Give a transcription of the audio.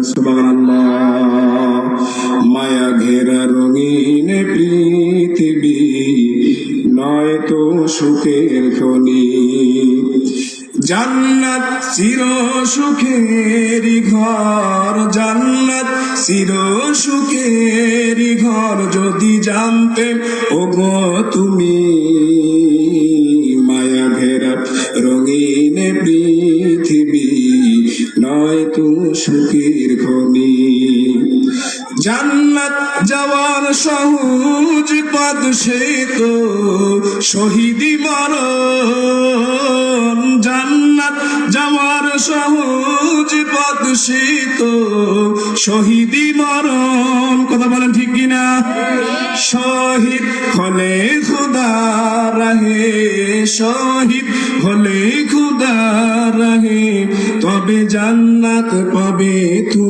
সুবহানাল্লাহ। মায়া ঘেরা রঙিন পৃথিবী নয় তো সুখের খনি, জান্নাত চির সুখেরই ঘর, জান্নাত চির সুখেরই ঘর যদি জানতে ওগো তুমি। মায়া ঘেরা রঙিন পৃথিবী নয় তো সুখের খনি, জান্নাত যাওয়ার সহজ পথ সে তো শহীদি মরণ, জান্নাত যাওয়ার সহজ পথ সে তো শহীদি মরণ। কথা বলেন ঠিক কিনা? শহীদ হলে খুদা রাহে, শহীদ হলে খুদা রাহে, তবে জান্নাত পাবে তুমি।